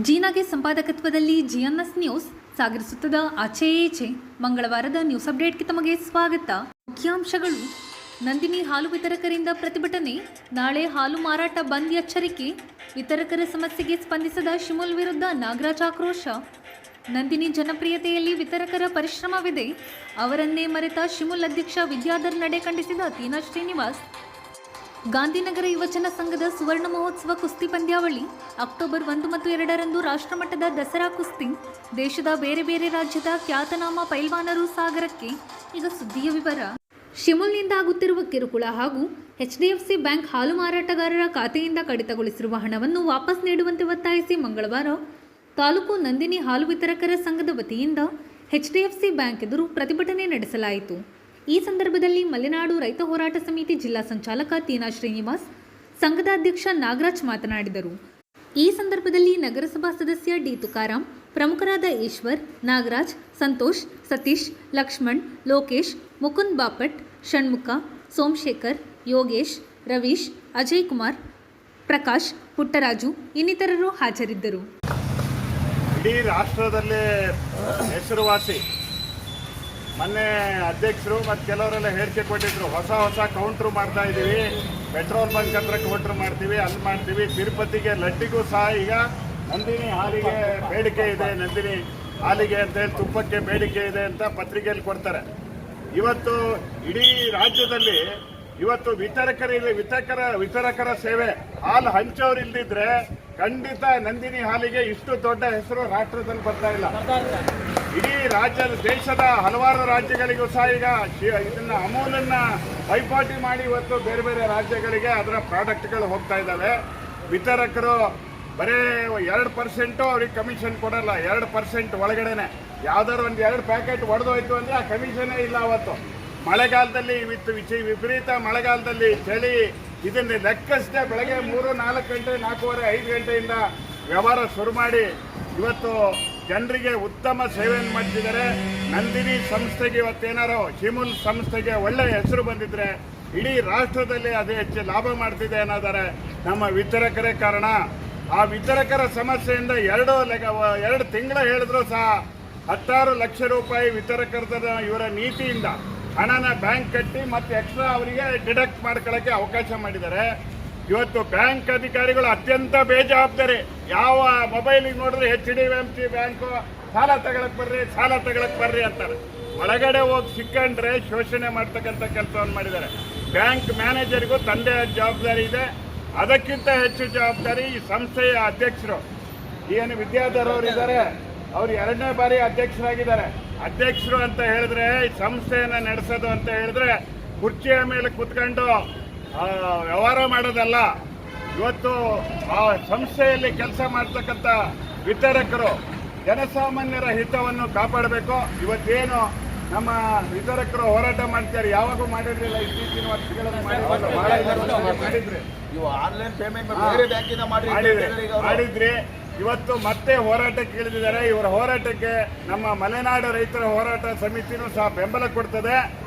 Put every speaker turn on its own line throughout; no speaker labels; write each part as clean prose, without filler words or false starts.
ಜೀನಾಗೆ ಸಂಪಾದಕತ್ವದಲ್ಲಿ ಜಿಎನ್ಎಸ್ news ಸಾಗರಿಸುತ್ತದೆ ಆಚೆ ಈಚೆ. ಮಂಗಳವಾರದ news ಅಪ್ಡೇಟ್ಗೆ ತಮಗೆ ಸ್ವಾಗತ. ಮುಖ್ಯಾಂಶಗಳು: ನಂದಿನಿ ಹಾಲು ವಿತರಕರಿಂದ ಪ್ರತಿಭಟನೆ, ನಾಳೆ ಹಾಲು ಮಾರಾಟ ಬಂದ್ ಎಚ್ಚರಿಕೆ, ವಿತರಕರ ಸಮಸ್ಯೆಗೆ ಸ್ಪಂದಿಸದ ಶಿಮುಲ್ ವಿರುದ್ಧ ನಾಗರಾಜ್ ಆಕ್ರೋಶ, ನಂದಿನಿ ಜನಪ್ರಿಯತೆಯಲ್ಲಿ ವಿತರಕರ ಪರಿಶ್ರಮವಿದೆ, ಅವರನ್ನೇ ಮರೆತ ಶಿಮುಲ್ ಅಧ್ಯಕ್ಷ ವಿದ್ಯಾಧರ್ ನಡೆ ಖಂಡಿಸಿದ ತೀನಾ ಶ್ರೀನಿವಾಸ್, ಗಾಂಧಿನಗರ ಯುವಜನ ಸಂಘದ ಸುವರ್ಣ ಮಹೋತ್ಸವ ಕುಸ್ತಿ ಪಂದ್ಯಾವಳಿ ಅಕ್ಟೋಬರ್ 1 ಮತ್ತು 2ರಂದು ರಾಷ್ಟ್ರಮಟ್ಟದ ದಸರಾ ಕುಸ್ತಿ, ದೇಶದ ಬೇರೆ ಬೇರೆ ರಾಜ್ಯದ ಖ್ಯಾತನಾಮ ಪೈಲ್ವಾನರು ಸಾಗರಕ್ಕೆ. ಈಗ ಸುದ್ದಿಯ ವಿವರ. ಶಿಮುಲ್ನಿಂದ ಆಗುತ್ತಿರುವ ಕಿರುಕುಳ ಹಾಗೂ HDFC ಬ್ಯಾಂಕ್ ಹಾಲು ಮಾರಾಟಗಾರರ ಖಾತೆಯಿಂದ ಕಡಿತಗೊಳಿಸಿರುವ ಹಣವನ್ನು ವಾಪಸ್ ನೀಡುವಂತೆ ಒತ್ತಾಯಿಸಿ ಮಂಗಳವಾರ ತಾಲೂಕು ನಂದಿನಿ ಹಾಲು ವಿತರಕರ ಸಂಘದ ವತಿಯಿಂದ HDFC ಬ್ಯಾಂಕ್ ಎದುರು ಪ್ರತಿಭಟನೆ ನಡೆಸಲಾಯಿತು. ಈ ಸಂದರ್ಭದಲ್ಲಿ ಮಲೆನಾಡು ರೈತ ಹೋರಾಟ ಸಮಿತಿ ಜಿಲ್ಲಾ ಸಂಚಾಲಕ ತೀನಾ ಶ್ರೀನಿವಾಸ್, ಸಂಘದ ಅಧ್ಯಕ್ಷ ನಾಗರಾಜ್ ಮಾತನಾಡಿದರು. ಈ ಸಂದರ್ಭದಲ್ಲಿ ನಗರಸಭಾ ಸದಸ್ಯ ಡಿ ತುಕಾರಾಮ್, ಪ್ರಮುಖರಾದ ಈಶ್ವರ್, ನಾಗರಾಜ್, ಸಂತೋಷ್, ಸತೀಶ್, ಲಕ್ಷ್ಮಣ್, ಲೋಕೇಶ್, ಮುಕುಂದ್ ಬಾಪಟ್, ಷಣ್ಮುಖ, ಸೋಮಶೇಖರ್, ಯೋಗೇಶ್, ರವೀಶ್, ಅಜಯ್ ಕುಮಾರ್, ಪ್ರಕಾಶ್, ಪುಟ್ಟರಾಜು ಇನ್ನಿತರರು ಹಾಜರಿದ್ದರು.
ಇಡೀ ರಾಷ್ಟ್ರದಲ್ಲೇ ಹೆಸರುವಾಸಿ ಮೊನ್ನೆ ಅಧ್ಯಕ್ಷರು ಮತ್ತು ಕೆಲವರೆಲ್ಲ ಹೇಳಿಕೆ ಕೊಟ್ಟಿದ್ರು, ಹೊಸ ಕೌಂಟ್ರು ಮಾಡ್ತಾ ಇದ್ದೀವಿ, ಪೆಟ್ರೋಲ್ ಬಂಕ್ ಹತ್ರ ಕೌಂಟ್ರ್ ಮಾಡ್ತೀವಿ, ಅಲ್ಲಿ ಮಾಡ್ತೀವಿ, ತಿರುಪತಿಗೆ ಲಡ್ಡಿಗೂ ಸಹ ಈಗ ನಂದಿನಿ ಹಾಲಿಗೆ ಬೇಡಿಕೆ ಇದೆ, ನಂದಿನಿ ಹಾಲಿಗೆ ಅಂತೇಳಿ ತುಪ್ಪಕ್ಕೆ ಬೇಡಿಕೆ ಇದೆ ಅಂತ ಪತ್ರಿಕೆಯಲ್ಲಿ ಕೊಡ್ತಾರೆ. ಇವತ್ತು ಇಡೀ ರಾಜ್ಯದಲ್ಲಿ ಇವತ್ತು ವಿತರಕರ ಸೇವೆ, ಹಾಲು ಹಂಚೋರು ಇಲ್ದಿದ್ರೆ ಖಂಡಿತ ನಂದಿನಿ ಹಾಲಿಗೆ ಇಷ್ಟು ದೊಡ್ಡ ಹೆಸರು ರಾಷ್ಟ್ರದಲ್ಲಿ ಬರ್ತಾ ಇಲ್ಲ. ಇಡೀ ದೇಶದ ಹಲವಾರು ರಾಜ್ಯಗಳಿಗೂ ಸಹ ಈಗ ಇದನ್ನ ಅಮೂಲನ್ನ ಪೈಪೋಟಿ ಮಾಡಿ ಇವತ್ತು ಬೇರೆ ಬೇರೆ ರಾಜ್ಯಗಳಿಗೆ ಅದರ ಪ್ರಾಡಕ್ಟ್ಗಳು ಹೋಗ್ತಾ ಇದ್ದಾವೆ. ವಿತರಕರು ಬರೀ 2% ಅವ್ರಿಗೆ ಕಮಿಷನ್ ಕೊಡಲ್ಲ. 2% ಒಳಗಡೆನೆ ಯಾವ್ದಾದ್ರು ಒಂದು 2 ಪ್ಯಾಕೆಟ್ ಒಡೆದೋಯ್ತು ಅಂದ್ರೆ ಆ ಕಮಿಷನ್ನೇ ಇಲ್ಲ. ಅವತ್ತು ಮಳೆಗಾಲದಲ್ಲಿ ವಿಪರೀತ ಮಳೆಗಾಲದಲ್ಲಿ ಚಳಿ ಇದನ್ನು ಲೆಕ್ಕಿಸದೆ ಬೆಳಗ್ಗೆ 3-4 ಗಂಟೆ 4:30-5 ಗಂಟೆಯಿಂದ ವ್ಯವಹಾರ ಶುರು ಮಾಡಿ ಇವತ್ತು ಜನರಿಗೆ ಉತ್ತಮ ಸೇವೆಯನ್ನು ಮಾಡ್ತಿದ್ದಾರೆ. ನಂದಿನಿ ಸಂಸ್ಥೆಗೆ ಇವತ್ತೇನಾರೋ ಶಿಮುಲ್ ಸಂಸ್ಥೆಗೆ ಒಳ್ಳೆಯ ಹೆಸರು ಬಂದಿದ್ರೆ ಇಡೀ ರಾಷ್ಟ್ರದಲ್ಲಿ ಅದೇ ಹೆಚ್ಚು ಲಾಭ ಮಾಡ್ತಿದೆ ಅನ್ನೋದಾರೆ ನಮ್ಮ ವಿತರಕರೇ ಕಾರಣ. ಆ ವಿತರಕರ ಸಮಸ್ಯೆಯಿಂದ 2 ತಿಂಗಳು ಹೇಳಿದ್ರು ಸಹ 16 ಲಕ್ಷ ರೂಪಾಯಿ ವಿತರಕರ ಇವರ ನೀತಿಯಿಂದ ಹಣನ ಬ್ಯಾಂಕ್ ಕಟ್ಟಿ ಮತ್ತೆ ಎಕ್ಸ್ಟ್ರಾ ಅವರಿಗೆ ಡಿಡಕ್ಟ್ ಮಾಡ್ಕೊಳ್ಳೋಕ್ಕೆ ಅವಕಾಶ ಮಾಡಿದ್ದಾರೆ. ಇವತ್ತು ಬ್ಯಾಂಕ್ ಅಧಿಕಾರಿಗಳು ಅತ್ಯಂತ ಬೇಜವಾಬ್ದಾರಿ. ಯಾವ ಮೊಬೈಲಿಗೆ ನೋಡಿದ್ರೆ HDFC ಬ್ಯಾಂಕು ಸಾಲ ತಗೊಳಕ್ ಬರ್ರಿ ಅಂತಾರೆ. ಒಳಗಡೆ ಹೋಗಿ ಸಿಕ್ಕಂಡ್ರೆ ಶೋಷಣೆ ಮಾಡ್ತಕ್ಕಂಥ ಕೆಲಸವನ್ನು ಮಾಡಿದ್ದಾರೆ. ಬ್ಯಾಂಕ್ ಮ್ಯಾನೇಜರ್ಗೂ ತಂದೆ ಜವಾಬ್ದಾರಿ ಇದೆ. ಅದಕ್ಕಿಂತ ಹೆಚ್ಚು ಜವಾಬ್ದಾರಿ ಈ ಸಂಸ್ಥೆಯ ಅಧ್ಯಕ್ಷರು ಏನು ವಿದ್ಯಾಧರ್ ಅವರು ಇದ್ದಾರೆ. ಅವರು 2ನೇ ಬಾರಿ ಅಧ್ಯಕ್ಷರಾಗಿದ್ದಾರೆ. ಅಧ್ಯಕ್ಷರು ಅಂತ ಹೇಳಿದ್ರೆ ಈ ಸಂಸ್ಥೆಯನ್ನು ನಡೆಸೋದು ಅಂತ ಹೇಳಿದ್ರೆ ಕುರ್ಚಿಯ ಮೇಲೆ ಕೂತ್ಕೊಂಡು ವ್ಯವಹಾರ ಮಾಡೋದಲ್ಲ. ಇವತ್ತು ಆ ಸಂಸ್ಥೆಯಲ್ಲಿ ಕೆಲಸ ಮಾಡ್ತಕ್ಕಂಥ ವಿತರಕರು ಜನಸಾಮಾನ್ಯರ ಹಿತವನ್ನು ಕಾಪಾಡಬೇಕು. ಇವತ್ತೇನು ನಮ್ಮ ವಿತರಕರು ಹೋರಾಟ ಮಾಡ್ತಾರೆ, ಯಾವಾಗೂ ಮಾಡಿರಲಿಲ್ಲ. ಇತ್ತೀಚಿನ ವರ್ಷಗಳಲ್ಲಿ ಮಾಡಿದ್ರಿ. ಇವತ್ತು ಮತ್ತೆ ಹೋರಾಟಕ್ಕೆ ಇಳಿದಿದ್ದಾರೆ. ಇವರ ಹೋರಾಟಕ್ಕೆ ನಮ್ಮ ಮಲೆನಾಡು ರೈತರ ಹೋರಾಟ ಸಮಿತಿನೂ ಸಹ ಬೆಂಬಲ ಕೊಡ್ತದೆ.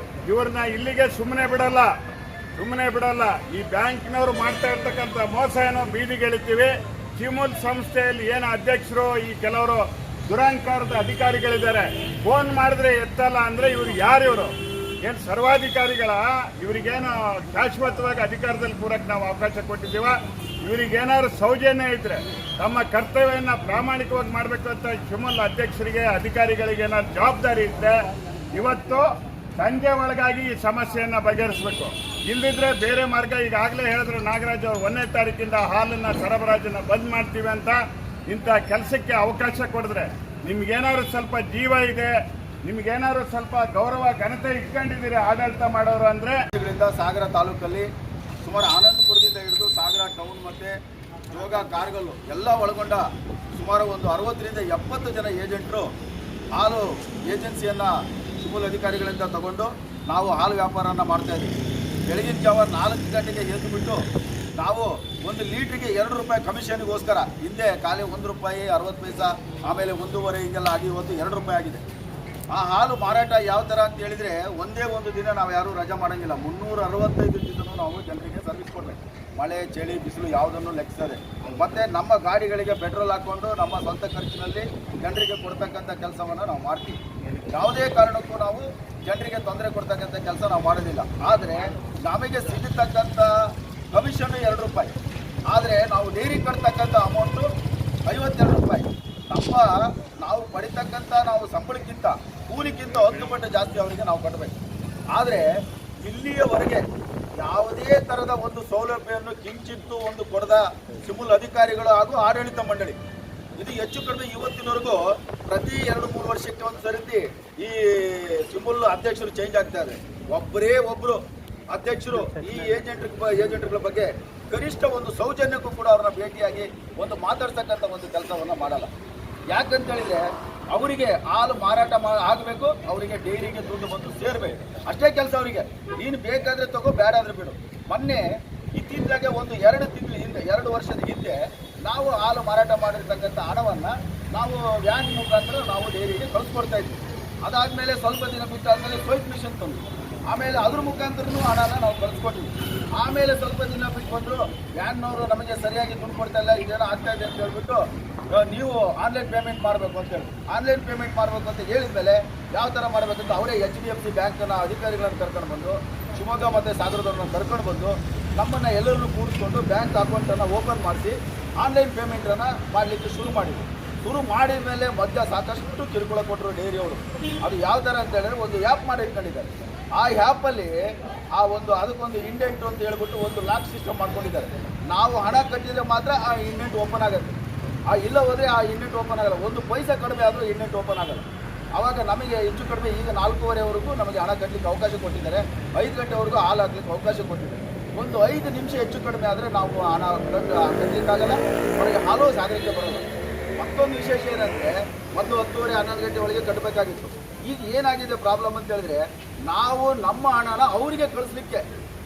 ಇವ್ರನ್ನ ಇಲ್ಲಿಗೆ ಸುಮ್ಮನೆ ಬಿಡಲ್ಲ. ಈ ಬ್ಯಾಂಕ್ನವರು ಮಾಡ್ತಾ ಇರ್ತಕ್ಕಂಥ ಮೋಸ ಏನೋ ಬೀದಿಗೆಳಿತೀವಿ. ಶಿಮುಲ್ ಸಂಸ್ಥೆಯಲ್ಲಿ ಏನು ಅಧ್ಯಕ್ಷರು ಈ ಕೆಲವರು ದುರಹಂಕಾರದ ಅಧಿಕಾರಿಗಳಿದ್ದಾರೆ. ಫೋನ್ ಮಾಡಿದ್ರೆ ಎತ್ತಲ್ಲ ಅಂದ್ರೆ ಇವ್ರು ಯಾರು? ಇವರು ಏನು ಸರ್ವಾಧಿಕಾರಿಗಳ? ಇವರಿಗೇನು ಶಾಶ್ವತವಾಗಿ ಅಧಿಕಾರದಲ್ಲಿ ಕೂರಕ್ಕೆ ನಾವು ಅವಕಾಶ ಕೊಟ್ಟಿದ್ದೀವ? ಇವರಿಗೇನಾದ್ರು ಸೌಜನ್ಯ ಇದ್ರೆ ತಮ್ಮ ಕರ್ತವ್ಯವನ್ನು ಪ್ರಾಮಾಣಿಕವಾಗಿ ಮಾಡಬೇಕು ಅಂತ ಶಿಮುಲ್ ಅಧ್ಯಕ್ಷರಿಗೆ ಅಧಿಕಾರಿಗಳಿಗೆ ಏನಾದ್ರು ಜವಾಬ್ದಾರಿ ಇದ್ರೆ ಇವತ್ತು ಸಂಜೆ ಒಳಗಾಗಿ ಈ ಸಮಸ್ಯೆಯನ್ನು ಬಗೆಹರಿಸಬೇಕು. ಇಲ್ಲದಿದ್ರೆ ಬೇರೆ ಮಾರ್ಗ. ಈಗಾಗಲೇ ಹೇಳಿದ್ರು ನಾಗರಾಜ್ ಅವರು 1ನೇ ತಾರೀಕಿಂದ ಹಾಲನ್ನ ಸರಬರಾಜನ್ನು ಬಂದ್ ಮಾಡ್ತೀವಿ ಅಂತ. ಇಂಥ ಕೆಲಸಕ್ಕೆ ಅವಕಾಶ ಕೊಡಿದ್ರೆ ನಿಮ್ಗೇನಾದ್ರು ಸ್ವಲ್ಪ ಜೀವ ಇದೆ, ನಿಮ್ಗೇನಾದ್ರು ಸ್ವಲ್ಪ ಗೌರವ ಘನತೆ ಇಟ್ಕೊಂಡಿದ್ದೀರಿ ಆಡಳಿತ ಮಾಡೋರು ಅಂದ್ರೆ
ಸಾಗರ ತಾಲೂಕಲ್ಲಿ ಸುಮಾರು ಆನಂದಪುರದಿಂದ ಹಿಡಿದು ಸಾಗರ ಟೌನ್ ಮತ್ತು ಜೋಗ ಕಾರ್ಗಲ್ಲು ಎಲ್ಲ ಒಳಗೊಂಡ ಸುಮಾರು ಒಂದು 60ರಿಂದ 70 ಜನ ಏಜೆಂಟರು ಹಾಲು ಏಜೆನ್ಸಿಯನ್ನು ಶಿಮುಲ್ ಅಧಿಕಾರಿಗಳಿಂದ ತಗೊಂಡು ನಾವು ಹಾಲು ವ್ಯಾಪಾರವನ್ನು ಮಾಡ್ತಾಯಿದ್ದೀವಿ. ಬೆಳಗಿನ ಜಾವ 4 ಗಂಟೆಗೆ ಎದ್ದುಬಿಟ್ಟು ನಾವು 1 ಲೀಟ್ರಿಗೆ 2 ರೂಪಾಯಿ ಕಮಿಷನ್ಗೋಸ್ಕರ, ಹಿಂದೆ ಖಾಲಿ 1 ರೂಪಾಯಿ 60 ಪೈಸಾ, ಆಮೇಲೆ 1.5 ಹಿಂಗೆಲ್ಲ ಆಗಿ ಇವತ್ತು 2 ರೂಪಾಯಿ ಆಗಿದೆ. ಆ ಹಾಲು ಮಾರಾಟ ಯಾವ ಥರ ಅಂತ ಹೇಳಿದರೆ ಒಂದೇ ಒಂದು ದಿನ ನಾವು ಯಾರೂ ರಜಾ ಮಾಡೋಂಗಿಲ್ಲ. 365 ದಿನವೂ ನಾವು ಜನರಿಗೆ ಸರ್ವಿಸ್ ಕೊಡಬೇಕು. ಮಳೆ ಚಳಿ ಬಿಸಿಲು ಯಾವುದನ್ನು ಲೆಕ್ಕಿಸದೆ. ಮತ್ತು ನಮ್ಮ ಗಾಡಿಗಳಿಗೆ ಪೆಟ್ರೋಲ್ ಹಾಕ್ಕೊಂಡು ನಮ್ಮ ಸ್ವಂತ ಖರ್ಚಿನಲ್ಲಿ ಜನರಿಗೆ ಕೊಡ್ತಕ್ಕಂಥ ಕೆಲಸವನ್ನು ನಾವು ಮಾಡ್ತೀವಿ. ಯಾವುದೇ ಕಾರಣಕ್ಕೂ ನಾವು ಜನರಿಗೆ ತೊಂದರೆ ಕೊಡ್ತಕ್ಕಂಥ ಕೆಲಸ ನಾವು ಮಾಡೋದಿಲ್ಲ. ಆದರೆ ನಮಗೆ ಸಿಗತಕ್ಕಂಥ ಕಮಿಷನ್ನು 2 ರೂಪಾಯಿ, ಆದರೆ ನಾವು ಡೈರಿ ಕಟ್ತಕ್ಕಂಥ ಅಮೌಂಟು 52 ರೂಪಾಯಿ. ನಾವು ಪಡಿತಕ್ಕಂಥ ನಾವು ಸಂಬಳಕ್ಕಿಂತ ಕೂಲಿಗಿಂತ 10 ಪಟ್ಟು ಜಾಸ್ತಿ ಅವರಿಗೆ ನಾವು ಕಟ್ಟಬೇಕು. ಆದರೆ ಇಲ್ಲಿಯವರೆಗೆ ಯಾವುದೇ ಥರದ ಒಂದು ಸೌಲಭ್ಯವನ್ನು ಕಿಂಚಿತ್ತು ಒಂದು ಕೊಡದ ಸಿಮುಲ್ ಅಧಿಕಾರಿಗಳು ಹಾಗೂ ಆಡಳಿತ ಮಂಡಳಿ ಇದು ಹೆಚ್ಚು ಕಡಿಮೆ ಇವತ್ತಿನವರೆಗೂ ಪ್ರತಿ 2-3 ವರ್ಷಕ್ಕೆ ಒಂದು ಸರಿತಿ ಈ ಸಿಮುಲ್ ಅಧ್ಯಕ್ಷರು ಚೇಂಜ್ ಆಗ್ತಾ ಇದೆ. ಒಬ್ಬರು ಅಧ್ಯಕ್ಷರು ಈ ಏಜೆಂಟ್ಗಳ ಬಗ್ಗೆ ಕನಿಷ್ಠ ಒಂದು ಸೌಜನ್ಯಕ್ಕೂ ಕೂಡ ಅವ್ರನ್ನ ಭೇಟಿಯಾಗಿ ಒಂದು ಮಾತಾಡ್ತಕ್ಕಂಥ ಒಂದು ಕೆಲಸವನ್ನು ಮಾಡಲ್ಲ. ಯಾಕಂತ ಹೇಳಿದ್ರೆ ಅವರಿಗೆ ಹಾಲು ಮಾರಾಟ ಆಗಬೇಕು, ಅವರಿಗೆ ಡೈರಿಗೆ ದುಡ್ಡು ಬಂದು ಸೇರಬೇಕು, ಅಷ್ಟೇ ಕೆಲಸ ಅವರಿಗೆ. ನೀನು ಬೇಕಾದರೆ ತಗೋ, ಬೇಡಾದ್ರೆ ಬಿಡು. ಮೊನ್ನೆ ಇತ್ತೀಚೆಗೆ ಒಂದು 2 ತಿಂಗಳ ಹಿಂದೆ 2 ವರ್ಷದ ಹಿಂದೆ ನಾವು ಹಾಲು ಮಾರಾಟ ಮಾಡಿರ್ತಕ್ಕಂಥ ಹಣವನ್ನು ನಾವು ವ್ಯಾನ್ ಮುಖಾಂತರ ನಾವು ಡೈರಿಗೆ ಕಳಿಸ್ಕೊಡ್ತಾ ಇದ್ವಿ. ಅದಾದಮೇಲೆ ಸ್ವಲ್ಪ ದಿನ ಬಿಟ್ಟಾದ್ಮೇಲೆ ಸ್ವೈಪ್ ಮಿಷನ್ ತಂದು ಆಮೇಲೆ ಅದ್ರ ಮುಖಾಂತರನೂ ಹಣನ ನಾವು ಕಳಿಸ್ಕೊಟ್ಟಿದ್ವಿ. ಆಮೇಲೆ ಸ್ವಲ್ಪ ದಿನ ಬಿಟ್ಟು ಬಂದರು, ವ್ಯಾನ್ನವರು ನಮಗೆ ಸರಿಯಾಗಿ ದುಡ್ಡು ಕೊಡ್ತಾ ಇಲ್ಲ, ಇದೇನೋ ಆಗ್ತಾ ಇದೆ ಅಂತ ಹೇಳ್ಬಿಟ್ಟು ನೀವು ಆನ್ಲೈನ್ ಪೇಮೆಂಟ್ ಮಾಡಬೇಕು ಅಂತ ಹೇಳಿ ಆನ್ಲೈನ್ ಪೇಮೆಂಟ್ ಮಾಡಬೇಕು ಅಂತ ಹೇಳಿದ ಮೇಲೆ ಯಾವ ಥರ ಮಾಡಬೇಕಂತ ಅವರೇ HDFC ಬ್ಯಾಂಕ್ನ ಅಧಿಕಾರಿಗಳನ್ನು ಕರ್ಕೊಂಡು ಬಂದು ಶಿವಮೊಗ್ಗ ಮತ್ತು ಸಾಗರದವ್ರನ್ನ ಕರ್ಕೊಂಡು ಬಂದು ನಮ್ಮನ್ನು ಎಲ್ಲರನ್ನೂ ಕೂಡಿಸ್ಕೊಂಡು ಬ್ಯಾಂಕ್ ಅಕೌಂಟನ್ನು ಓಪನ್ ಮಾಡಿಸಿ ಆನ್ಲೈನ್ ಪೇಮೆಂಟನ್ನು ಮಾಡಲಿಕ್ಕೆ ಶುರು ಮಾಡಿದ ಮೇಲೆ ಮಧ್ಯ ಸಾಕಷ್ಟು ಕಿರುಕುಳ ಕೊಟ್ಟರು ಡೈರಿಯವರು. ಅದು ಯಾವ ಥರ ಅಂತ ಹೇಳಿದ್ರೆ ಒಂದು ಆ್ಯಪ್ ಮಾಡಿ ಇಟ್ಕೊಂಡಿದ್ದಾರೆ. ಆ ಆ್ಯಪಲ್ಲಿ ಅದಕ್ಕೊಂದು ಇಂಡೆಂಟ್ ಅಂತ ಹೇಳ್ಬಿಟ್ಟು ಒಂದು ಲಾಕ್ ಸಿಸ್ಟಮ್ ಮಾಡ್ಕೊಂಡಿದ್ದಾರೆ. ನಾವು ಹಣ ಕಟ್ಟಿದರೆ ಮಾತ್ರ ಆ ಇಂಡೆಂಟ್ ಓಪನ್ ಆಗುತ್ತೆ, ಇಲ್ಲ ಹೋದರೆ ಆ ಇಂಡೆಂಟ್ ಓಪನ್ ಆಗಲ್ಲ. 1 ಪೈಸೆ ಕಡಿಮೆ ಆದರೂ ಇಂಡೆಂಟ್ ಓಪನ್ ಆಗಲ್ಲ. ಆವಾಗ ನಮಗೆ ಹೆಚ್ಚು ಕಡಿಮೆ ಈಗ 4:15ವರೆಗೂ ನಮಗೆ ಹಣ ಕಟ್ಟಲಿಕ್ಕೆ ಅವಕಾಶ ಕೊಟ್ಟಿದ್ದಾರೆ. 5 ಗಂಟೆವರೆಗೂ ಹಾಲು ಹಾಕ್ಲಿಕ್ಕೆ ಅವಕಾಶ ಕೊಟ್ಟಿದ್ದಾರೆ. ಒಂದು 5 ನಿಮಿಷ ಹೆಚ್ಚು ಕಡಿಮೆ ಆದರೆ ನಾವು ಹಣ ಕಟ್ಟಲಿಕ್ಕಾಗಲ್ಲ, ಅವರಿಗೆ ಹಾಲು ಸಾಗಲಿಕ್ಕೆ ಬರೋಲ್ಲ. ಮತ್ತೊಂದು ವಿಶೇಷ ಏನಂದರೆ 10, 10:30, 11 ಗಂಟೆ ಒಳಗೆ ಕಟ್ಟಬೇಕಾಗಿತ್ತು. ಈಗ ಏನಾಗಿದೆ ಪ್ರಾಬ್ಲಮ್ ಅಂತ ಹೇಳಿದ್ರೆ ನಾವು ನಮ್ಮ ಹಣನ ಅವರಿಗೆ ಕಳಿಸ್ಲಿಕ್ಕೆ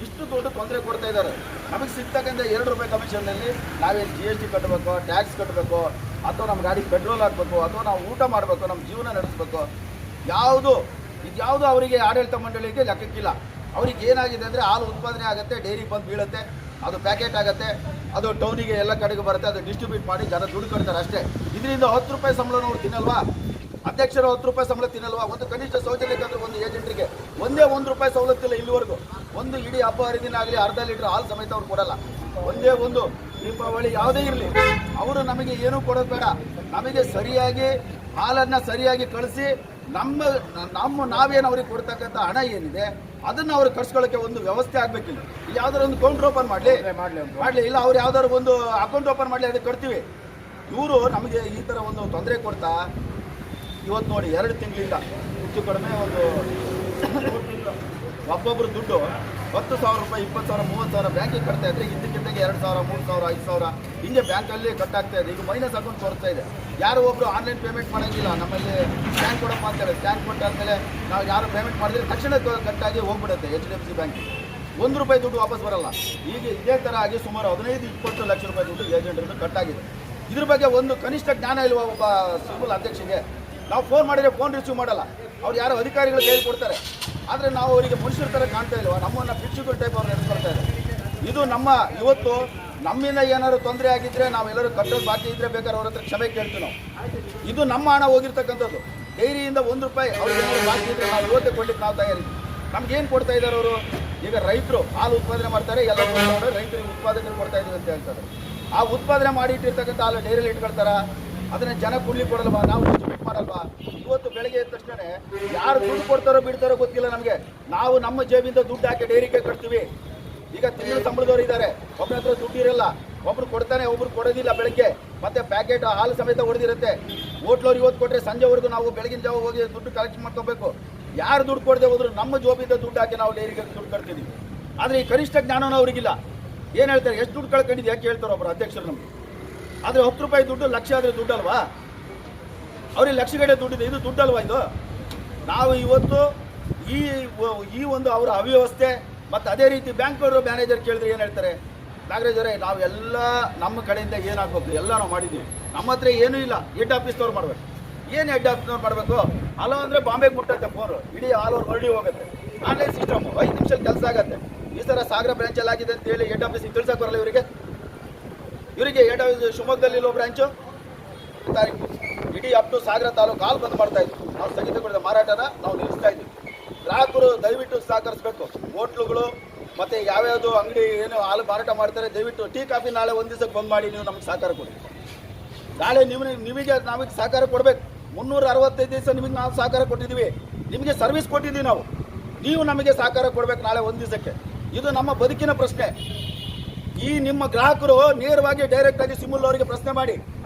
ಇಷ್ಟು ದೊಡ್ಡ ತೊಂದರೆ ಕೊಡ್ತಾ ಇದ್ದಾರೆ. ನಮಗೆ ಸಿಗ್ತಕ್ಕಂಥ 2 ರೂಪಾಯಿ ಕಮಿಷನ್ನಲ್ಲಿ ನಾವೇನು GST ಕಟ್ಟಬೇಕು, ಟ್ಯಾಕ್ಸ್ ಕಟ್ಟಬೇಕು, ಅಥವಾ ನಮ್ಮ ಗಾಡಿಗೆ ಪೆಟ್ರೋಲ್ ಹಾಕಬೇಕು, ಅಥವಾ ನಾವು ಊಟ ಮಾಡಬೇಕು, ನಮ್ಮ ಜೀವನ ನಡೆಸಬೇಕು, ಇದ್ಯಾವುದು ಅವರಿಗೆ ಆಡಳಿತ ಮಂಡಳಿಗೆ ಲೆಕ್ಕಕ್ಕಿಲ್ಲ. ಅವ್ರಿಗೆ ಏನಾಗಿದೆ ಅಂದರೆ ಹಾಲು ಉತ್ಪಾದನೆ ಆಗುತ್ತೆ, ಡೈರಿಗೆ ಬಂದು ಬೀಳುತ್ತೆ, ಅದು ಪ್ಯಾಕೆಟ್ ಆಗುತ್ತೆ, ಅದು ಟೌನಿಗೆ ಎಲ್ಲ ಕಡೆಗೆ ಬರುತ್ತೆ, ಅದು ಡಿಸ್ಟ್ರಿಬ್ಯೂಟ್ ಮಾಡಿ ಜನ ದುಡ್ಡು ಕಟ್ತಾರೆ ಅಷ್ಟೇ. ಇದರಿಂದ 10 ರೂಪಾಯಿ ಸಂಬಳ ಅವ್ರು ತಿನ್ನಲ್ವಾ? ಅಧ್ಯಕ್ಷರು 10 ರೂಪಾಯಿ ಸಂಬಳ ತಿನ್ನಲ್ವಾ? ಒಂದು ಕನಿಷ್ಠ ಶೌಚಾಲಯಕ್ಕಾದ್ರೆ ಒಂದು ಏಜೆಂಟ್ರಿಗೆ ಒಂದೇ 1 ರೂಪಾಯಿ ಸವಲತ್ತಿಲ್ಲ ಇಲ್ಲಿವರೆಗೂ. ಒಂದು ಇಡೀ ಹಬ್ಬ ಹರಿದಿನ ಆಗಲಿ ಅರ್ಧ ಲೀಟ್ರ್ ಹಾಲು ಸಮೇತ ಅವ್ರು ಕೊಡಲ್ಲ. ಒಂದೇ ಒಂದು ದೀಪಾವಳಿ ಯಾವುದೇ ಇರಲಿ ಅವರು ನಮಗೆ ಏನೂ ಕೊಡೋದು ಬೇಡ. ನಮಗೆ ಸರಿಯಾಗಿ ಹಾಲನ್ನು ಸರಿಯಾಗಿ ಕಳಿಸಿ ನಾವೇನು ಅವ್ರಿಗೆ ಕೊಡ್ತಕ್ಕಂಥ ಹಣ ಏನಿದೆ ಅದನ್ನು ಅವ್ರಿಗೆ ಕಳ್ಸ್ಕೊಳ್ಳೋಕ್ಕೆ ಒಂದು ವ್ಯವಸ್ಥೆ ಆಗಬೇಕಿಲ್ಲ. ಯಾವ್ದಾರು ಒಂದು ಕೌಂಟರ್ ಓಪನ್ ಮಾಡಲಿ ಇಲ್ಲ ಅವ್ರು ಯಾವ್ದಾದ್ರು ಒಂದು ಅಕೌಂಟ್ ಓಪನ್ ಮಾಡಲಿ, ಅದಕ್ಕೆ ಕೊಡ್ತೀವಿ. ಇವರು ನಮಗೆ ಈ ಥರ ಒಂದು ತೊಂದರೆ ಕೊಡ್ತಾ ಇವತ್ತು ನೋಡಿ 2 ತಿಂಗಳಿಂದ ಹೆಚ್ಚು ಕಡಿಮೆ ಒಂದು ಒಬ್ಬೊಬ್ಬರು ದುಡ್ಡು 10,000 ರೂಪಾಯಿ, 20,000, 30,000 ಬ್ಯಾಂಕಿಗೆ ಕಟ್ತಾ ಇದ್ರೆ ಇದ್ದಕ್ಕಿದ್ದಂಗೆ 2,000, 3,000, 5,000 ಹಿಂಗೆ ಬ್ಯಾಂಕಲ್ಲಿ ಕಟ್ಟಾಗ್ತಾ ಇದೆ. ಈಗ ಮೈನಸ್ ಅಕೌಂಟ್ ತೋರಿಸ್ತಾ ಇದೆ. ಯಾರು ಒಬ್ಬರು ಆನ್ಲೈನ್ ಪೇಮೆಂಟ್ ಮಾಡೋಂಗಿಲ್ಲ. ನಮ್ಮಲ್ಲಿ ಸ್ಕ್ಯಾನ್ ಕೊಡಪ್ಪ ಅಂತೇಳಿ ಸ್ಕ್ಯಾನ್ ಕೊಟ್ಟಾದ್ಮೇಲೆ ನಾವು ಯಾರು ಪೇಮೆಂಟ್ ಮಾಡಿದ್ರೆ ತಕ್ಷಣ ಕಟ್ಟಾಗಿ ಹೋಗ್ಬಿಡುತ್ತೆ HDFC ಬ್ಯಾಂಕಿಗೆ. 1 ರೂಪಾಯಿ ದುಡ್ಡು ವಾಪಸ್ ಬರಲ್ಲ. ಈಗ ಇದೇ ಥರ ಆಗಿ ಸುಮಾರು 15-20 ಲಕ್ಷ ರೂಪಾಯಿ ದುಡ್ಡು ಏಜೆಂಟ್ರಿಂದ ಕಟ್ಟಾಗಿದೆ. ಇದ್ರ ಬಗ್ಗೆ ಒಂದು ಕನಿಷ್ಠ ಜ್ಞಾನ ಇಲ್ವಾ ಒಬ್ಬ ಸಿಂಪಲ್ ಅಧ್ಯಕ್ಷರಿಗೆ? ನಾವು ಫೋನ್ ಮಾಡಿದರೆ ಫೋನ್ ರಿಸೀವ್ ಮಾಡಲ್ಲ. ಅವ್ರು ಯಾರೋ ಅಧಿಕಾರಿಗಳು ಕೈಲಿ ಕೊಡ್ತಾರೆ, ಆದರೆ ನಾವು ಅವರಿಗೆ ಮನುಷ್ಯರ ಥರ ಕಾಣ್ತಾ ಇಲ್ವಾ? ನಮ್ಮನ್ನು ಪಿಚ್ಚುಗಳ ಟೈಪ್ ಅವ್ರು ನಡೆಸ್ಕೊಳ್ತಾ ಇದ್ದಾರೆ. ಇದು ಇವತ್ತು ನಮ್ಮಿಂದ ಏನಾದ್ರು ತೊಂದರೆ ಆಗಿದ್ದರೆ ನಾವೆಲ್ಲರೂ ಕಟ್ಟೋದು ಬಾಕಿ ಇದ್ದರೆ ಬೇಕಾದ್ರೆ ಅವ್ರ ಹತ್ರ ಕ್ಷಮೆ ಕೇಳ್ತೀವಿ ನಾವು. ಇದು ನಮ್ಮ ಹಣ ಹೋಗಿರ್ತಕ್ಕಂಥದ್ದು. ಡೈರಿಯಿಂದ 1 ರೂಪಾಯಿ ಅವ್ರಿಗೆ ಬಾಕಿ ಇದ್ದರೆ ನಾವು ಇವತ್ತೇ ಕೊಡ್ಲಿಕ್ಕೆ ನಾವು ತಯಾರಿದ್ದೀವಿ. ನಮ್ಗೇನು ಕೊಡ್ತಾ ಇದ್ದಾರೆ ಅವರು? ಈಗ ರೈತರು ಹಾಲು ಉತ್ಪಾದನೆ ಮಾಡ್ತಾರೆ, ಎಲ್ಲ ರೈತರಿಗೆ ಉತ್ಪಾದನೆ ಕೊಡ್ತಾ ಇದ್ದೀವಿ ಅಂತ ಹೇಳ್ತಾರೆ. ಆ ಉತ್ಪಾದನೆ ಮಾಡಿ ಇಟ್ಟಿರ್ತಕ್ಕಂಥ ಹಾಲು ಡೈರಿಯಲ್ಲಿ ಇಟ್ಕೊಳ್ತಾರ, ಅದನ್ನ ಜನ ಕುಡ್ಲಿಕ್ಕೆ ಕೊಡಲ್ವಾ? ನಾವು ಡಿಸ್ಟ್ರಿಬ್ಯೂಟ್ ಮಾಡಲ್ವಾ? ಇವತ್ತು ಬೆಳಗ್ಗೆ ಎದ್ದ ತಕ್ಷಣ ಯಾರು ದುಡ್ಡು ಕೊಡ್ತಾರೋ ಬಿಡ್ತಾರೋ ಗೊತ್ತಿಲ್ಲ ನಮಗೆ. ನಾವು ನಮ್ಮ ಜೇಬಿಂದ ದುಡ್ಡು ಹಾಕಿ ಡೈರಿಗೆ ಕಟ್ತೀವಿ. ಈಗ ತಿಂಗಳ ಸಂಬಳದವ್ರು ಇದ್ದಾರೆ, ಒಬ್ಬರ ಹತ್ರ ದುಡ್ಡು ಇರಲ್ಲ, ಒಬ್ರು ಕೊಡ್ತಾನೆ, ಒಬ್ರು ಕೊಡೋದಿಲ್ಲ. ಬೆಳಗ್ಗೆ ಮತ್ತೆ ಪ್ಯಾಕೆಟ್ ಹಾಲು ಸಮೇತ ಹೊಡೆದಿರುತ್ತೆ. ಹೋಟ್ಲವ್ರು ಇವತ್ತು ಕೊಟ್ಟರೆ ಸಂಜೆವರೆಗೂ ನಾವು ಬೆಳಗಿನ ಜಾವ ಹೋಗಿ ದುಡ್ಡು ಕಲೆಕ್ಟ್ ಮಾಡ್ಕೋಬೇಕು. ಯಾರು ದುಡ್ಡು ಕೊಡದೆ ಹೋದ್ರು ನಮ್ಮ ಜೋಬಿಂದ ದುಡ್ಡು ಹಾಕಿ ನಾವು ಡೈರಿಗೆ ದುಡ್ಡು ಕಟ್ತೀವಿ. ಆದರೆ ಈ ಕನಿಷ್ಠ ಜ್ಞಾನನೂ ಅವ್ರಿಗಿಲ್ಲ. ಏನು ಹೇಳ್ತಾರೆ? ಎಷ್ಟು ದುಡ್ಡು ಕಳ್ಕೊಂಡಿದ್ದು ಯಾಕೆ ಹೇಳ್ತಾರೆ ಒಬ್ಬರು ಅಧ್ಯಕ್ಷರು ನಮಗೆ? ಆದರೆ 10 ರೂಪಾಯಿ ದುಡ್ಡು ಲಕ್ಷ ಆದರೆ ದುಡ್ಡಲ್ವಾ? ಅವ್ರಿಗೆ ಲಕ್ಷಗಡೆ ದುಡ್ಡಿದೆ, ಇದು ದುಡ್ಡಲ್ವಾ ಇದು? ನಾವು ಇವತ್ತು ಈ ಒಂದು ಅವರ ಅವ್ಯವಸ್ಥೆ ಮತ್ತು ಅದೇ ರೀತಿ ಬ್ಯಾಂಕ್ನವರು ಮ್ಯಾನೇಜರ್ ಕೇಳಿದ್ರೆ ಏನು ಹೇಳ್ತಾರೆ? ನಾಗರಾಜ್ ಅವರೇ, ನಾವೆಲ್ಲ ನಮ್ಮ ಕಡೆಯಿಂದ ಏನಾಗಬೇಕು ಎಲ್ಲ ನಾವು ಮಾಡಿದ್ದೀವಿ, ನಮ್ಮ ಹತ್ರ ಏನೂ ಇಲ್ಲ, ಹೆಡ್ ಆಫೀಸ್ನವ್ರು ಮಾಡಬೇಕು. ಏನು ಹೆಡ್ ಆಫೀಸ್ನವ್ರು ಮಾಡಬೇಕು? ಹಲೋ ಅಂದರೆ ಬಾಂಬೆಗೆ ಮುಟ್ಟುತ್ತೆ ಫೋನು, ಇಡೀ ಆಲ್ ಓವರ್ ವರ್ಲ್ಡಿಗೆ ಹೋಗುತ್ತೆ. ಆನ್ಲೈನ್ ಸಿಸ್ಟಮು 5 ನಿಮಿಷದಲ್ಲಿ ಕೆಲಸ ಆಗುತ್ತೆ. ಈ ಥರ ಸಾಗರ ಬ್ರಾಂಚಲ್ಲಿ ಆಗಿದೆ ಅಂತ ಹೇಳಿ ಹೆಡ್ ಆಫೀಸಿಗೆ ತಿಳ್ಸಕ್ಕೆ ಬರಲ್ಲ ಇವರಿಗೆ ಹೆಡ್ ಆಫೀಸ್ ಶಿವಮೊಗ್ಗದಲ್ಲಿ ಇಲ್ಲೋ ಬ್ರಾಂಚು ತಾರೀಕು ಇಡೀ ಅಪ್ ಟು ಸಾಗರ ತಾಲೂಕು ಹಾಲು ಬಂದ್ ಮಾಡ್ತಾ ಇದ್ವಿ. ನಾವು ಸ್ಥಗಿತಗೊಳಿಸಿದ ಮಾರಾಟನ ನಾವು ನಿಲ್ಲಿಸ್ತಾ ಇದ್ವಿ. ಗ್ರಾಹಕರು ದಯವಿಟ್ಟು ಸಹಕರಿಸಬೇಕು. ಹೋಟ್ಲುಗಳು ಮತ್ತು ಯಾವ್ಯಾವುದು ಅಂಗಡಿ ಏನು ಹಾಲು ಮಾರಾಟ ಮಾಡ್ತಾರೆ ದಯವಿಟ್ಟು ಟೀ ಕಾಫಿ ನಾಳೆ ಒಂದು ದಿವಸಕ್ಕೆ ಬಂದ್ ಮಾಡಿ ನೀವು ನಮಗೆ ಸಹಕಾರ ಕೊಡಿ. ನಾಳೆ ನಿಮಗೆ ನಮಗೆ ಸಹಕಾರ ಕೊಡಬೇಕು. 365 ದಿವಸ ನಿಮಗೆ ನಾವು ಸಹಕಾರ ಕೊಟ್ಟಿದ್ದೀವಿ, ನಿಮಗೆ ಸರ್ವಿಸ್ ಕೊಟ್ಟಿದ್ದೀವಿ ನಾವು. ನೀವು ನಮಗೆ ಸಹಕಾರ ಕೊಡಬೇಕು ನಾಳೆ ಒಂದು ದಿವಸಕ್ಕೆ. ಇದು ನಮ್ಮ ಬದುಕಿನ ಪ್ರಶ್ನೆ. ಈ ನಿಮ್ಮ ಗ್ರಾಹಕರು ನೇರವಾಗಿ ಡೈರೆಕ್ಟಾಗಿ ಸಿಮುಲ್ ಅವರಿಗೆ ಪ್ರಶ್ನೆ ಮಾಡಿ,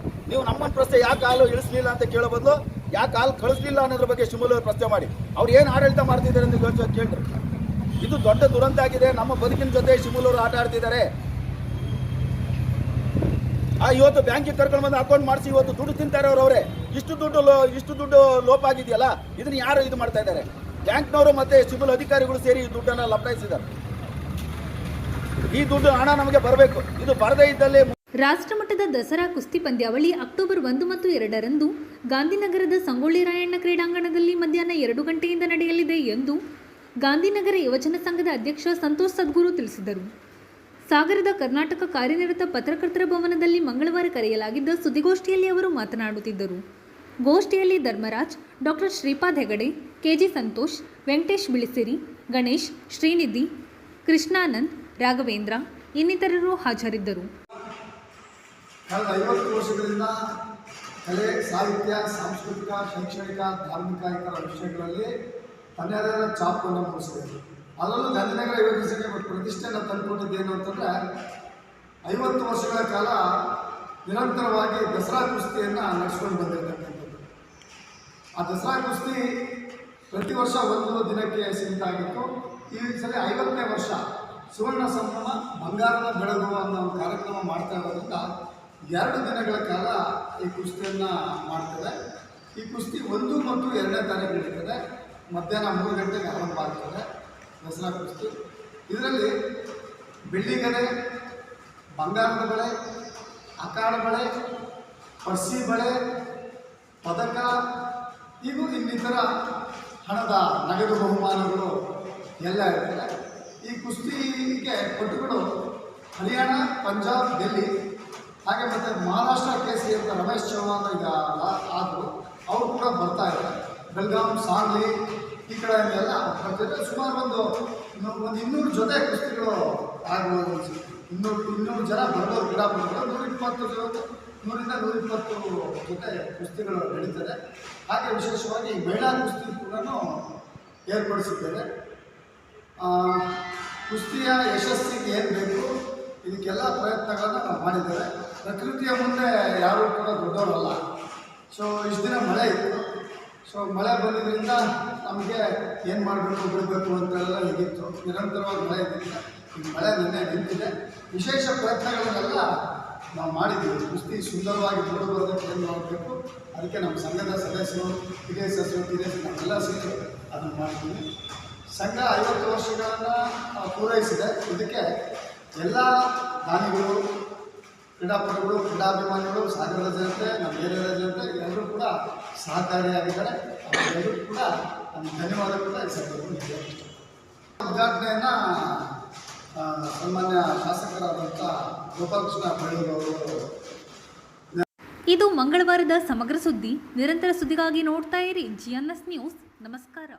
ನೀವು ನಮ್ಮನ್ನು ಪ್ರಶ್ನೆ ಯಾಕೆ ಹಾಲು ಇಳಿಸಲಿಲ್ಲ ಅಂತ ಕೇಳೋ ಬದಲು ಯಾಕೆ ಹಾಲು ಕಳಿಸ್ಲಿಲ್ಲ ಅನ್ನೋದ್ರ ಬಗ್ಗೆ ಸಿಮುಲ್ ಅವರು ಪ್ರಶ್ನೆ ಮಾಡಿ. ಅವ್ರು ಏನು ಆಡಳಿತ ಮಾಡ್ತಿದ್ದಾರೆ ಅಂತ ಕೇಳ್ರಿ. ಇದು ದೊಡ್ಡ ದುರಂತ ಆಗಿದೆ. ನಮ್ಮ ಬದುಕಿನ ಜೊತೆ ಸಿಮುಲ್ ಅವರು ಆಟ ಆಡ್ತಿದ್ದಾರೆ. ಇವತ್ತು ಬ್ಯಾಂಕಿಗೆ ಕರ್ಕೊಂಡು ಬಂದು ಅಕೌಂಟ್ ಮಾಡಿಸಿ ಇವತ್ತು ದುಡ್ಡು ತಿಂತಾರೆ ಅವರವರೇ. ಇಷ್ಟು ದುಡ್ಡು ಲೋಪ ಆಗಿದೆಯಲ್ಲ, ಇದನ್ನು ಯಾರು ಇದು ಮಾಡ್ತಾ ಇದ್ದಾರೆ? ಬ್ಯಾಂಕ್ನವರು ಮತ್ತು ಸಿವಿಲ್ ಅಧಿಕಾರಿಗಳು ಸೇರಿ ಈ ದುಡ್ಡನ್ನು ಲಪಟಾಯಿಸಿದ್ದಾರೆ. ಈ ದುಡ್ಡು ಹಣ ನಮಗೆ ಬರಬೇಕು. ಇದು ಬರದೇ ಇದ್ದಲ್ಲಿ
ರಾಷ್ಟ್ರಮಟ್ಟದ ದಸರಾ ಕುಸ್ತಿ ಪಂದ್ಯಾವಳಿ ಅಕ್ಟೋಬರ್ 1 ಮತ್ತು 2ರಂದು ಗಾಂಧಿನಗರದ ಸಂಗೊಳ್ಳಿ ರಾಯಣ್ಣ ಕ್ರೀಡಾಂಗಣದಲ್ಲಿ ಮಧ್ಯಾಹ್ನ 2 ಗಂಟೆಯಿಂದ ನಡೆಯಲಿದೆ ಎಂದು ಗಾಂಧಿನಗರ ಯುವಜನ ಸಂಘದ ಅಧ್ಯಕ್ಷ ಸಂತೋಷ್ ಸದ್ಗುರು ತಿಳಿಸಿದರು. ಸಾಗರದ ಕರ್ನಾಟಕ ಕಾರ್ಯನಿರತ ಪತ್ರಕರ್ತರ ಭವನದಲ್ಲಿ ಮಂಗಳವಾರ ಕರೆಯಲಾಗಿದ್ದ ಸುದ್ದಿಗೋಷ್ಠಿಯಲ್ಲಿ ಅವರು ಮಾತನಾಡುತ್ತಿದ್ದರು. ಗೋಷ್ಠಿಯಲ್ಲಿ ಧರ್ಮರಾಜ್, ಡಾಕ್ಟರ್ ಶ್ರೀಪಾದ್ ಹೆಗಡೆ, ಕೆಜಿ ಸಂತೋಷ್, ವೆಂಕಟೇಶ್ ಬಿಳಿಸಿರಿ, ಗಣೇಶ್, ಶ್ರೀನಿಧಿ, ಕೃಷ್ಣಾನಂದ್, ರಾಘವೇಂದ್ರ ಇನ್ನಿತರರು ಹಾಜರಿದ್ದರು.
ಕಳೆದ 50 ವರ್ಷಗಳಿಂದ ಕಲೆ, ಸಾಹಿತ್ಯ, ಸಾಂಸ್ಕೃತಿಕ, ಶೈಕ್ಷಣಿಕ, ಧಾರ್ಮಿಕ ಇತರ ವಿಷಯಗಳಲ್ಲಿ ತನ್ನದೇ ಆದ ಛಾಪನ್ನು ಮೂಡಿಸಿದೆ. ಅದರಲ್ಲೂ ಗಾಂಧಿನಗರ ಯುವಜನ ಸಂಘ ಪ್ರತಿಷ್ಠೆಯನ್ನು ತಂದುಕೊಟ್ಟಿದ್ದೇನು ಅಂತಂದರೆ 50 ವರ್ಷಗಳ ಕಾಲ ನಿರಂತರವಾಗಿ ದಸರಾ ಕುಸ್ತಿಯನ್ನು ನಡೆಸ್ಕೊಂಡು ಬಂದಿರತಕ್ಕಂಥದ್ದು. ಆ ದಸರಾ ಕುಸ್ತಿ ಪ್ರತಿ ವರ್ಷ ಒಂದು ದಿನಕ್ಕೆ ಸೀಮಿತ ಆಗಿತ್ತು. ಈ ಸಲ 50ನೇ ವರ್ಷ ಸುವರ್ಣ ಸಂಭ್ರಮ ಬಂಗಾರದ ಬೆಳಗು ಅನ್ನೋ ಒಂದು ಕಾರ್ಯಕ್ರಮ ಮಾಡ್ತಾ ಇರೋದ್ರಿಂದ 2 ದಿನಗಳ ಕಾಲ ಈ ಕುಸ್ತಿಯನ್ನು ಮಾಡ್ತದೆ. ಈ ಕುಸ್ತಿ 1 ಮತ್ತು 2ನೇ ತಾರೀಕು ನಡೀತದೆ. ಮಧ್ಯಾಹ್ನ 3 ಗಂಟೆಗೆ ಆರಂಭ ಆಗ್ತದೆ ದಸರಾ ಕುಸ್ತಿ. ಇದರಲ್ಲಿ ಬೆಳ್ಳಿಗಡೆ, ಬಂಗಾರದ ಬಳೆ, ಅಖಾಡ ಬಳೆ, ಪರ್ಸಿ ಬಳೆ, ಪದಕ, ಹೀಗೂ ಇನ್ನಿತರ ಹಣದ ನಗದು ಬಹುಮಾನಗಳು ಎಲ್ಲ ಇರ್ತದೆ. ಈ ಕುಸ್ತಿಗೆ ಪಟುಗಳು ಹರಿಯಾಣ, ಪಂಜಾಬ್, ಡೆಲ್ಲಿ, ಹಾಗೆ ಮತ್ತು ಮಹಾರಾಷ್ಟ್ರ ಕೇಸರಿ ಅಂತ ರಮೇಶ್ ಚೌಹಾನ್ ಈಗ ಆದರು, ಅವರು ಕೂಡ ಬರ್ತಾ ಇದ್ದಾರೆ. ಬೆಲ್ಗಾಂ, ಸಾಂಗ್ಲಿ ಈ ಕಡೆಯಲ್ಲೆಲ್ಲ ಬರ್ತಿದ್ದಾರೆ. ಸುಮಾರು ಒಂದು 200 ಜೊತೆ ಕುಸ್ತಿಗಳು ಆಗ್ಬೋದು ಅನಿಸುತ್ತೆ. 200 ಜನ ಬರ್ಬೋದು ಕ್ರೀಡಾಪಟುಗಳು. 120 ಜೊತೆ ಕುಸ್ತಿಗಳು ನಡೀತದೆ. ಹಾಗೆ ವಿಶೇಷವಾಗಿ ಮಹಿಳಾ ಕುಸ್ತಿ ಕೂಡ ಏರ್ಪಡಿಸಿದ್ದೇವೆ. ಕುಸ್ತಿಯ ಯಶಸ್ಸಿಗೆ ಏನು ಬೇಕು ಇದಕ್ಕೆಲ್ಲ ಪ್ರಯತ್ನಗಳನ್ನು ನಾವು ಮಾಡಿದ್ದೇವೆ. ಪ್ರಕೃತಿಯ ಮುಂದೆ ಯಾರೂ ಕೂಡ ದೊಡ್ಡವರಲ್ಲ. ಸೊ ಇಷ್ಟು ದಿನ ಮಳೆ ಇತ್ತು. ಸೊ ಮಳೆ ಬಂದಿದ್ದರಿಂದ ನಮಗೆ ಏನು ಮಾಡಬೇಕು ಬಿಡಬೇಕು ಅಂತೆಲ್ಲ ಹೀಗಿತ್ತು. ನಿರಂತರವಾಗಿ ಮಳೆ ಇದ್ದಿಲ್ಲ. ಈ ಮಳೆ ನಿನ್ನೆ ನಿಂತಿದೆ. ವಿಶೇಷ ಪ್ರಯತ್ನಗಳನ್ನೆಲ್ಲ ನಾವು ಮಾಡಿದ್ದೀವಿ. ಕುಸ್ತಿ ಸುಂದರವಾಗಿ ಬರೋದಕ್ಕೆ ಏನು ಮಾಡಬೇಕು ಅದಕ್ಕೆ ನಮ್ಮ ಸಂಘದ ಸದಸ್ಯರು, ಹಿರಿಯ ಸದಸ್ಯರು ನಮ್ಮೆಲ್ಲ ಸೇರಿ ಅದನ್ನು ಮಾಡ್ತೀವಿ. ಸಂಘ 50 ವರ್ಷಗಳನ್ನು ಪೂರೈಸಿದೆ. ಇದಕ್ಕೆ ಎಲ್ಲ ದಾನಿಗಳು, ಕ್ರೀಡಾಪಟುಗಳು, ಕ್ರೀಡಾಭಿಮಾನಿಗಳು, ಸಾಗರದ ಜನತೆ, ನಮ್ಮ ಏರಿಯಾದ ಜನತೆ ಎಲ್ಲರೂ ಕೂಡ ಸಹಕಾರಿಯಾಗಿದ್ದಾರೆ. ಅವರೆಲ್ಲರೂ ಕೂಡ ನಮ್ಮ ಧನ್ಯವಾದ ಕೂಡ ಈ ಸಂದರ್ಭದಲ್ಲಿ ಉದ್ಘಾಟನೆಯನ್ನು ಸನ್ಮಾನ್ಯ ಶಾಸಕರಾದಂಥ ಗೋಪಾಲಕೃಷ್ಣ ಬಳ್ಳೂರು ಅವರು.
ಇದು ಮಂಗಳವಾರದ ಸಮಗ್ರ ಸುದ್ದಿ. ನಿರಂತರ ಸುದ್ದಿಗಾಗಿ ನೋಡ್ತಾ ಇರಿ GNS ನ್ಯೂಸ್. ನಮಸ್ಕಾರ.